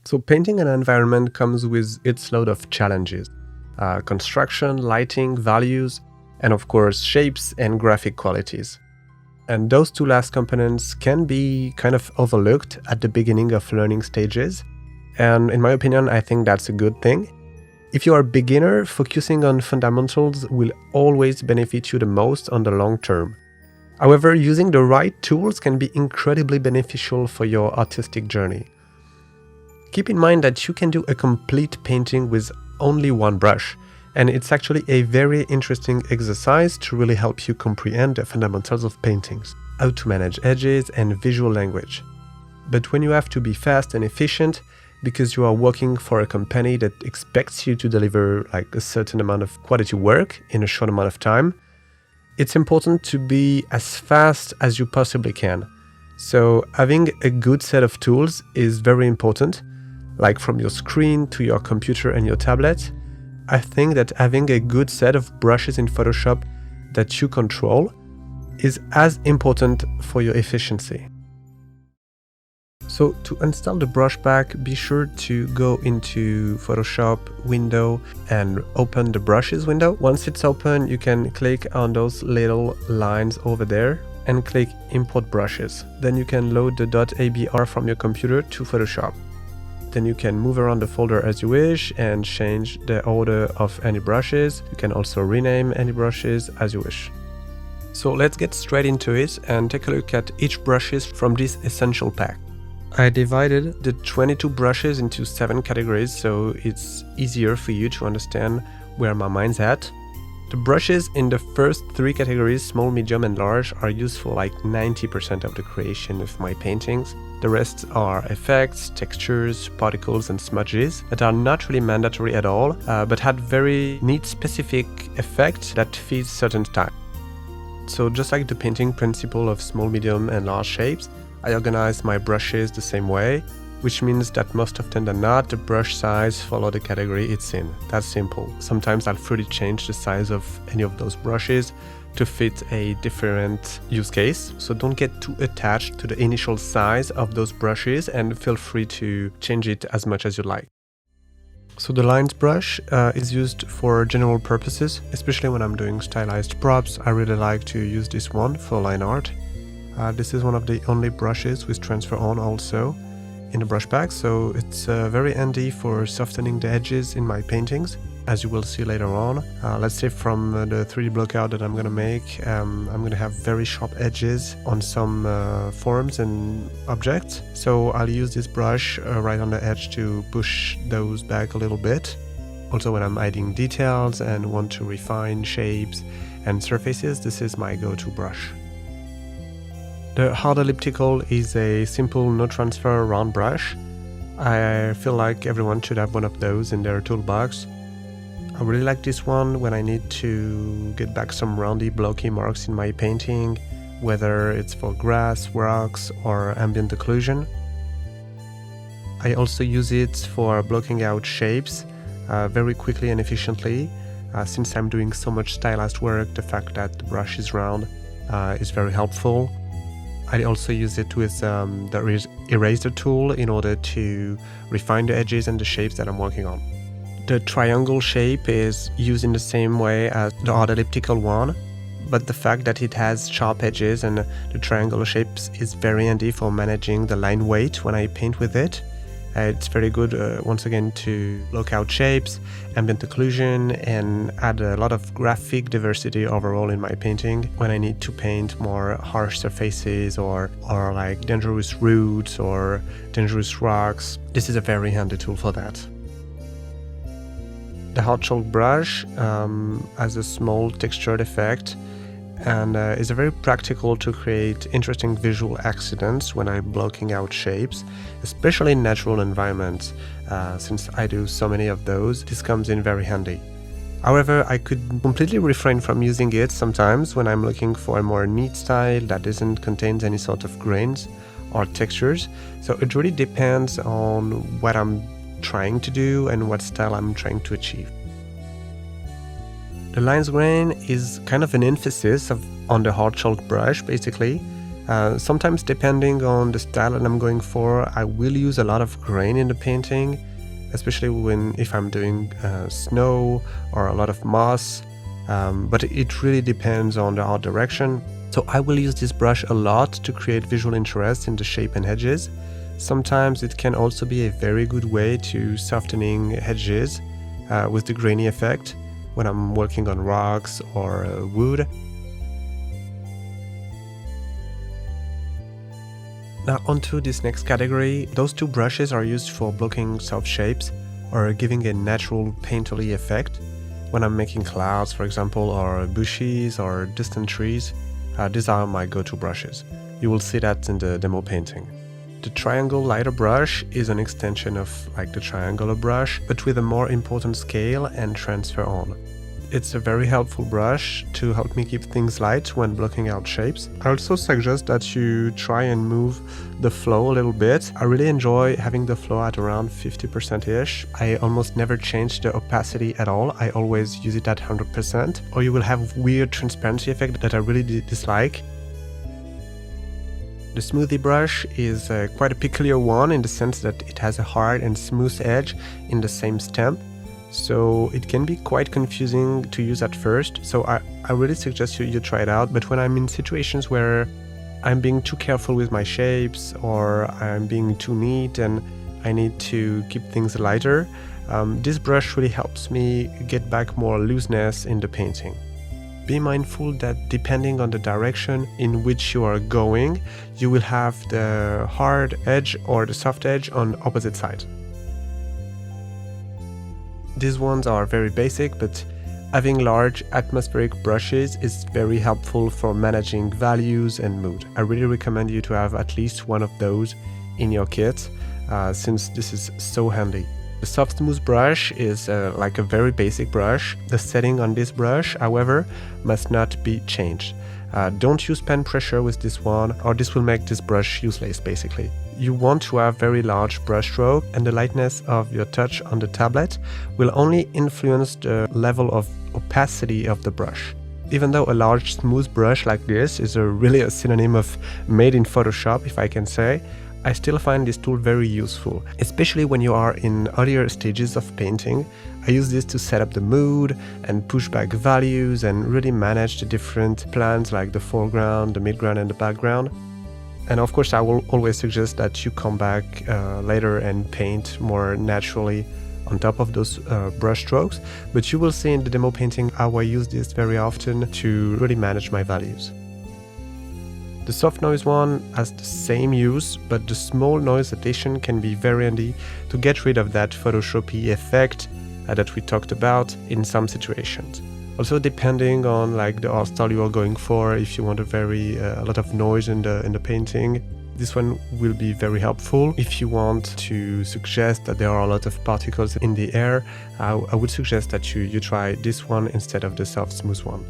So painting an environment comes with its load of challenges. Construction, lighting, values, and of course shapes and graphic qualities. And those two last components can be kind of overlooked at the beginning of learning stages. And in my opinion, I think that's a good thing. If you are a beginner, focusing on fundamentals will always benefit you the most on the long term. However, using the right tools can be incredibly beneficial for your artistic journey. Keep in mind that you can do a complete painting with only one brush, and it's actually a very interesting exercise to really help you comprehend the fundamentals of paintings, how to manage edges and visual language. But when you have to be fast and efficient, because you are working for a company that expects you to deliver like a certain amount of quality work in a short amount of time, it's important to be as fast as you possibly can. So having a good set of tools is very important, like from your screen to your computer and your tablet. I think that having a good set of brushes in Photoshop that you control is as important for your efficiency. So to install the brush pack, be sure to go into Photoshop window and open the brushes window. Once it's open, you can click on those little lines over there and click import brushes. Then you can load the .abr from your computer to Photoshop. Then you can move around the folder as you wish and change the order of any brushes. You can also rename any brushes as you wish. So let's get straight into it and take a look at each brushes from this essential pack. I divided the 22 brushes into 7 categories, so it's easier for you to understand where my mind's at. The brushes in the first 3 categories, small, medium and large, are used for like 90% of the creation of my paintings. The rest are effects, textures, particles and smudges that are not really mandatory at all, but had very neat specific effect that fits certain style. So just like the painting principle of small, medium and large shapes, I organize my brushes the same way, which means that most often than not, the brush size follow the category it's in. That's simple. Sometimes I'll freely change the size of any of those brushes to fit a different use case. So don't get too attached to the initial size of those brushes and feel free to change it as much as you like. So the lines brush is used for general purposes, especially when I'm doing stylized props. I really like to use this one for line art. This is one of the only brushes with transfer on also in the brush pack, so it's very handy for softening the edges in my paintings, as you will see later on. Let's say from the 3D blockout that I'm gonna make, I'm gonna have very sharp edges on some forms and objects, so I'll use this brush right on the edge to push those back a little bit. Also when I'm adding details and want to refine shapes and surfaces, this is my go-to brush. The hard elliptical is a simple no transfer round brush. I feel like everyone should have one of those in their toolbox. I really like this one when I need to get back some roundy blocky marks in my painting, whether it's for grass, rocks or ambient occlusion. I also use it for blocking out shapes very quickly and efficiently. Since I'm doing so much stylized work, the fact that the brush is round is very helpful. I also use it with the eraser tool in order to refine the edges and the shapes that I'm working on. The triangle shape is used in the same way as the hard elliptical one, but the fact that it has sharp edges and the triangle shapes is very handy for managing the line weight when I paint with it. It's very good, once again, to block out shapes, ambient occlusion, and add a lot of graphic diversity overall in my painting when I need to paint more harsh surfaces or like dangerous roots or dangerous rocks. This is a very handy tool for that. The hard chalk brush has a small textured effect and is very practical to create interesting visual accidents when I'm blocking out shapes, especially in natural environments. Since I do so many of those, this comes in very handy. However, I could completely refrain from using it sometimes when I'm looking for a more neat style that doesn't contain any sort of grains or textures. So it really depends on what I'm trying to do and what style I'm trying to achieve. The lines grain is kind of an emphasis on the hard chalk brush, basically. Sometimes, depending on the style that I'm going for, I will use a lot of grain in the painting, especially if I'm doing snow or a lot of moss, but it really depends on the art direction. So I will use this brush a lot to create visual interest in the shape and edges. Sometimes it can also be a very good way to softening edges with the grainy effect when I'm working on rocks or wood. Now onto this next category. Those two brushes are used for blocking soft shapes or giving a natural painterly effect. When I'm making clouds, for example, or bushes or distant trees, these are my go-to brushes. You will see that in the demo painting. The triangle lighter brush is an extension of the triangular brush, but with a more important scale and transfer on. It's a very helpful brush to help me keep things light when blocking out shapes. I also suggest that you try and move the flow a little bit. I really enjoy having the flow at around 50%-ish. I almost never change the opacity at all. I always use it at 100%, or you will have weird transparency effect that I really dislike. The smoothie brush is quite a peculiar one in the sense that it has a hard and smooth edge in the same stamp. So it can be quite confusing to use at first, so I really suggest you try it out. But when I'm in situations where I'm being too careful with my shapes or I'm being too neat and I need to keep things lighter, this brush really helps me get back more looseness in the painting. Be mindful that depending on the direction in which you are going, you will have the hard edge or the soft edge on opposite sides. These ones are very basic, but having large atmospheric brushes is very helpful for managing values and mood. I really recommend you to have at least one of those in your kit, since this is so handy. The soft smooth brush is like a very basic brush. The setting on this brush, however, must not be changed. Don't use pen pressure with this one, or this will make this brush useless basically. You want to have very large brush stroke, and the lightness of your touch on the tablet will only influence the level of opacity of the brush. Even though a large smooth brush like this is really a synonym of made in Photoshop, if I can say, I still find this tool very useful, especially when you are in earlier stages of painting. I use this to set up the mood and push back values and really manage the different plans like the foreground, the midground and the background. And of course I will always suggest that you come back later and paint more naturally on top of those brush strokes, but you will see in the demo painting how I use this very often to really manage my values. The soft noise one has the same use, but the small noise addition can be very handy to get rid of that Photoshop-y effect that we talked about in some situations. Also, depending on the art style you are going for, if you want a lot of noise in the painting, this one will be very helpful. If you want to suggest that there are a lot of particles in the air, I would suggest that you try this one instead of the soft smooth one.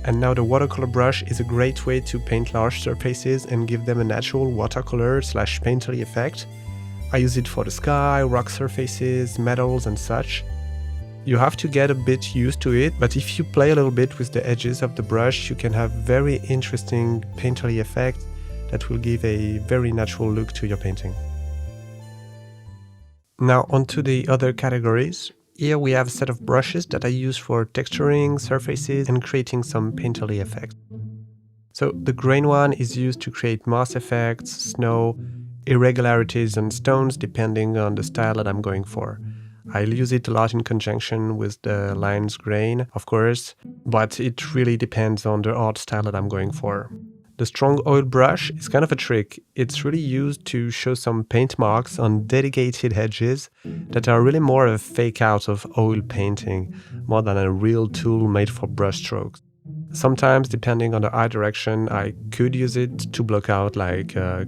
And now the watercolor brush is a great way to paint large surfaces and give them a natural watercolor/painterly effect. I use it for the sky, rock surfaces, metals and such. You have to get a bit used to it, but if you play a little bit with the edges of the brush, you can have very interesting painterly effect that will give a very natural look to your painting. Now onto the other categories. Here we have a set of brushes that I use for texturing surfaces and creating some painterly effects. So the grain one is used to create moss effects, snow, irregularities and stones depending on the style that I'm going for. I'll use it a lot in conjunction with the lines grain, of course, but it really depends on the art style that I'm going for. The strong oil brush is kind of a trick. It's really used to show some paint marks on dedicated edges that are really more a fake out of oil painting, more than a real tool made for brush strokes. Sometimes, depending on the eye direction, I could use it to block out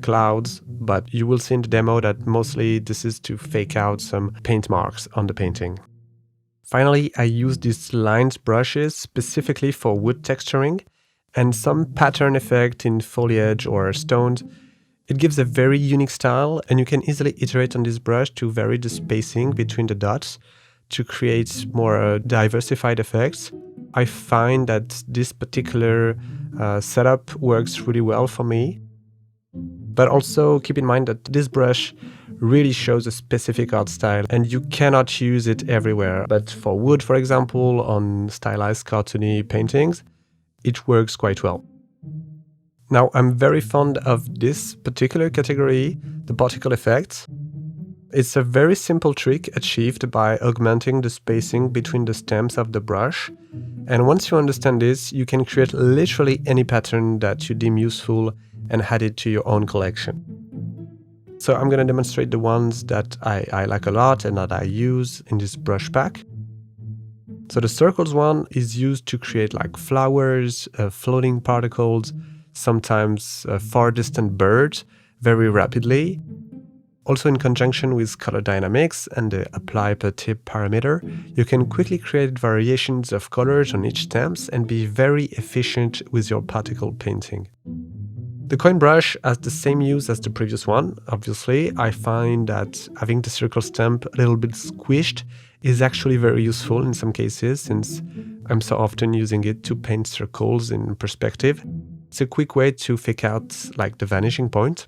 clouds, but you will see in the demo that mostly this is to fake out some paint marks on the painting. Finally, I use these lines brushes specifically for wood texturing and some pattern effect in foliage or stones. It gives a very unique style, and you can easily iterate on this brush to vary the spacing between the dots to create more diversified effects, I find that this particular setup works really well for me. But also keep in mind that this brush really shows a specific art style and you cannot use it everywhere. But for wood, for example, on stylized cartoony paintings, it works quite well. Now, I'm very fond of this particular category, the particle effects. It's a very simple trick achieved by augmenting the spacing between the stems of the brush. And once you understand this, you can create literally any pattern that you deem useful and add it to your own collection. So I'm going to demonstrate the ones that I like a lot and that I use in this brush pack. So the circles one is used to create like flowers, floating particles, sometimes far distant birds very rapidly. Also in conjunction with color dynamics and the apply per tip parameter, you can quickly create variations of colors on each stems and be very efficient with your particle painting. The coin brush has the same use as the previous one. Obviously, I find that having the circle stamp a little bit squished is actually very useful in some cases, since I'm so often using it to paint circles in perspective. It's a quick way to fake out like the vanishing point.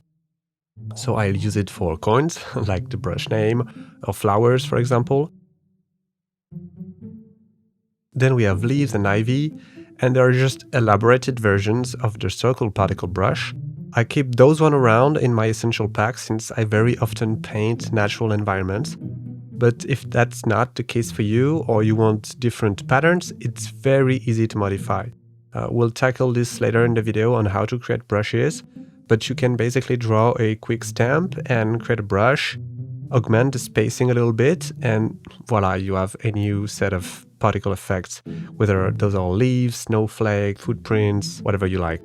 So I'll use it for coins, like the brush name, or flowers, for example. Then we have leaves and ivy, and there are just elaborated versions of the circle particle brush. I keep those one around in my essential pack since I very often paint natural environments. But if that's not the case for you, or you want different patterns, it's very easy to modify. We'll tackle this later in the video on how to create brushes, but you can basically draw a quick stamp and create a brush, augment the spacing a little bit, and voila, you have a new set of particle effects, whether those are leaves, snowflake, footprints, whatever you like.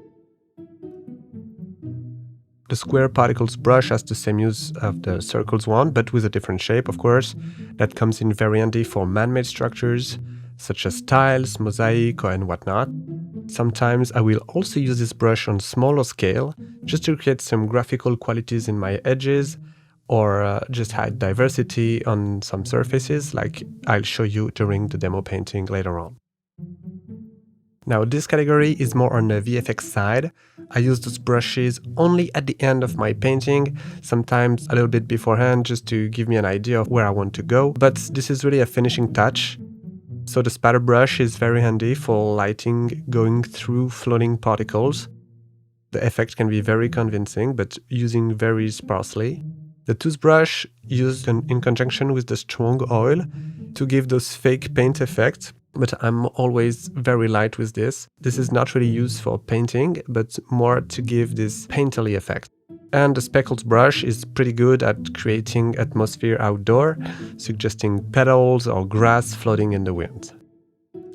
The square particles brush has the same use of the circles one, but with a different shape, of course. That comes in very handy for man-made structures, such as tiles, mosaic, and whatnot. Sometimes I will also use this brush on smaller scale, just to create some graphical qualities in my edges, or just add diversity on some surfaces, like I'll show you during the demo painting later on. Now, this category is more on the VFX side. I use those brushes only at the end of my painting, sometimes a little bit beforehand, just to give me an idea of where I want to go. But this is really a finishing touch. So the spatter brush is very handy for lighting going through floating particles. The effect can be very convincing, but using very sparsely. The toothbrush used in conjunction with the strong oil to give those fake paint effects. But I'm always very light with this. This is not really used for painting, but more to give this painterly effect. And the speckles brush is pretty good at creating atmosphere outdoor, suggesting petals or grass floating in the wind.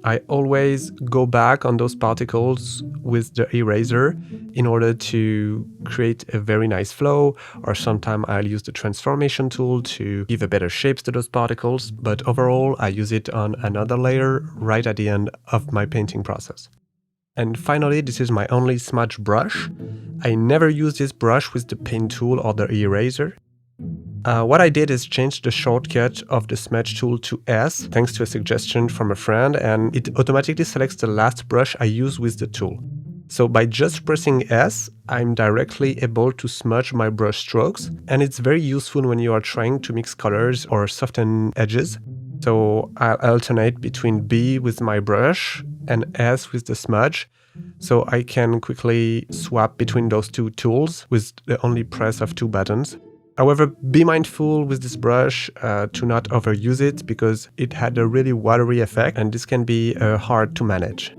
I always go back on those particles with the eraser in order to create a very nice flow, or sometimes I'll use the transformation tool to give a better shapes to those particles, but overall I use it on another layer right at the end of my painting process. And finally, this is my only smudge brush. I never use this brush with the paint tool or the eraser. What I did is change the shortcut of the smudge tool to S, thanks to a suggestion from a friend, and it automatically selects the last brush I use with the tool. So by just pressing S, I'm directly able to smudge my brush strokes, and it's very useful when you are trying to mix colors or soften edges. So I'll alternate between B with my brush and S with the smudge, so I can quickly swap between those two tools with the only press of two buttons. However, be mindful with this brush to not overuse it, because it had a really watery effect and this can be hard to manage.